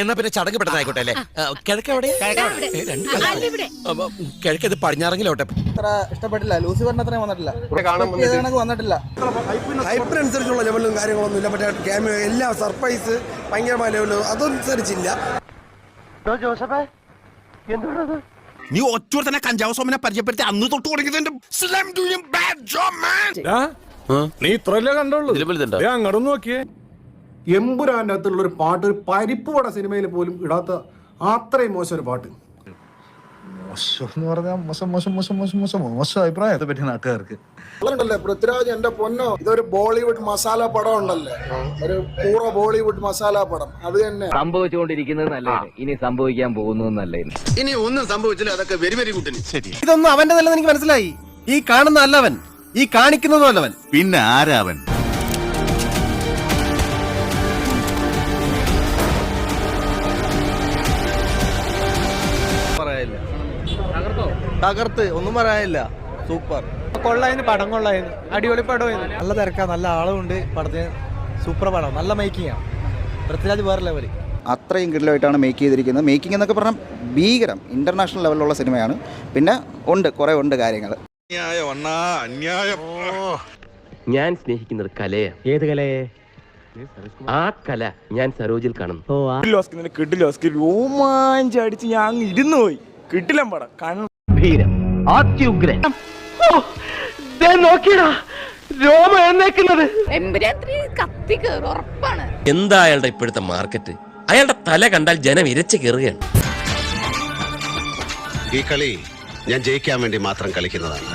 എന്നാ പിന്നെ ചടങ്ങ് പെട്ടെന്നായിക്കോട്ടെ അല്ലേ? കിഴക്കെവിടെ? കിഴക്കത് പടിഞ്ഞാറെങ്കിലോട്ടെ. അത്ര ഇഷ്ടപ്പെട്ടില്ല. ലൂസിഫറിന് അത്രയും വന്നിട്ടില്ല. വന്നിട്ടില്ല. ഹൈപ്പിനനുസരിച്ചുള്ള ലെവലും കാര്യങ്ങളൊന്നും ഇല്ല. മറ്റേ ക്യാമിയോ എല്ലാം സർപ്രൈസ് ഭയങ്കരമായ ലെവലും അതനുസരിച്ചില്ല. നീ ഒറ്റ തന്നെ കഞ്ചാവ് സോമനെ പരിചയപ്പെടുത്തി അന്ന് തൊട്ട് തുടങ്ങിയതിന്റെ നീ ഇത്രല്ലേ കണ്ടുള്ളൂ. അങ്ങോട്ടൊന്ന് നോക്കിയേ. എമ്പുരാന്റെ അകത്തുള്ള ഒരു പാട്ട് ഒരു പരിപ്പുവട സിനിമയിൽ പോലും ഇടാത്ത അത്രയും മോശം ഒരു പാട്ട്. മോശം എന്ന് പറഞ്ഞാൽ മോശം അഭിപ്രായത്തെ പറ്റി നാട്ടുകാർക്ക്. പൃഥ്വിരാജ് എന്റെ പൊന്നോ, ഇതൊരു ബോളിവുഡ് മസാല പടം ഉണ്ടല്ലേ, ഒരു പൂർവ്വ ബോളിവുഡ് മസാല പടം. അത് തന്നെ സംഭവിച്ചുകൊണ്ടിരിക്കുന്നത് നല്ലത്, ഇനി സംഭവിക്കാൻ പോകുന്നത് നല്ലത്. ഇനി ഒന്നും സംഭവിച്ചില്ല, അതൊക്കെ വെരി വെരി ഗുഡ്. ശരി, ഇതൊന്നും അവന്റെ നല്ലത് എനിക്ക് മനസ്സിലായി. ഈ കാണുന്ന അല്ലവൻ, ഈ കാണിക്കുന്നതും അല്ലവൻ. പിന്നെ ആരാവൻ? തകർത്ത് ഒന്നും പറയാനില്ല. സൂപ്പർ കൊള്ളായിരുന്നു, പടം കൊള്ളായിരുന്നു, അടിപൊളി പടമായിരുന്നു. നല്ല തിരക്കാ, നല്ല ആളുണ്ട് പടത്തിന്. സൂപ്പർ പടം, നല്ല മേക്കിംഗ് ആണ്. പൃഥ്വിരാജ് വേറെ ലെവല്. അത്രയും കിടിലമായിട്ടാണ് മേക്ക് ചെയ്തിരിക്കുന്നത്. മേക്കിംഗ് എന്നൊക്കെ പറഞ്ഞാൽ ഭീകരം, ഇന്റർനാഷണൽ ലെവലിലുള്ള സിനിമയാണ്. പിന്നെ കുറേ ഉണ്ട് കാര്യങ്ങൾ. ഞാൻ സ്നേഹിക്കുന്നത് കലയാണ്. ഏത് കലയെ? ആ കല ഞാൻ സരോജിൽ കാണുന്നു. രോമാഞ്ചടിച്ച് ഞാൻ ഇരുന്നു പോയി. കിട്ടില്ല പടം. ധീരം, അത്യുഗ്രൻ. നോക്കിയടാ രോമ എന്നേക്കുന്നത്. എന്താ അയാളുടെ ഇപ്പോഴത്തെ മാർക്കറ്റ്? അയാളുടെ തല കണ്ടാൽ ജനം ഇരച്ചു കയറുകയാണ്. ഈ കളി ഞാൻ ജയിക്കാൻ വേണ്ടി മാത്രം കളിക്കുന്നതാണ്.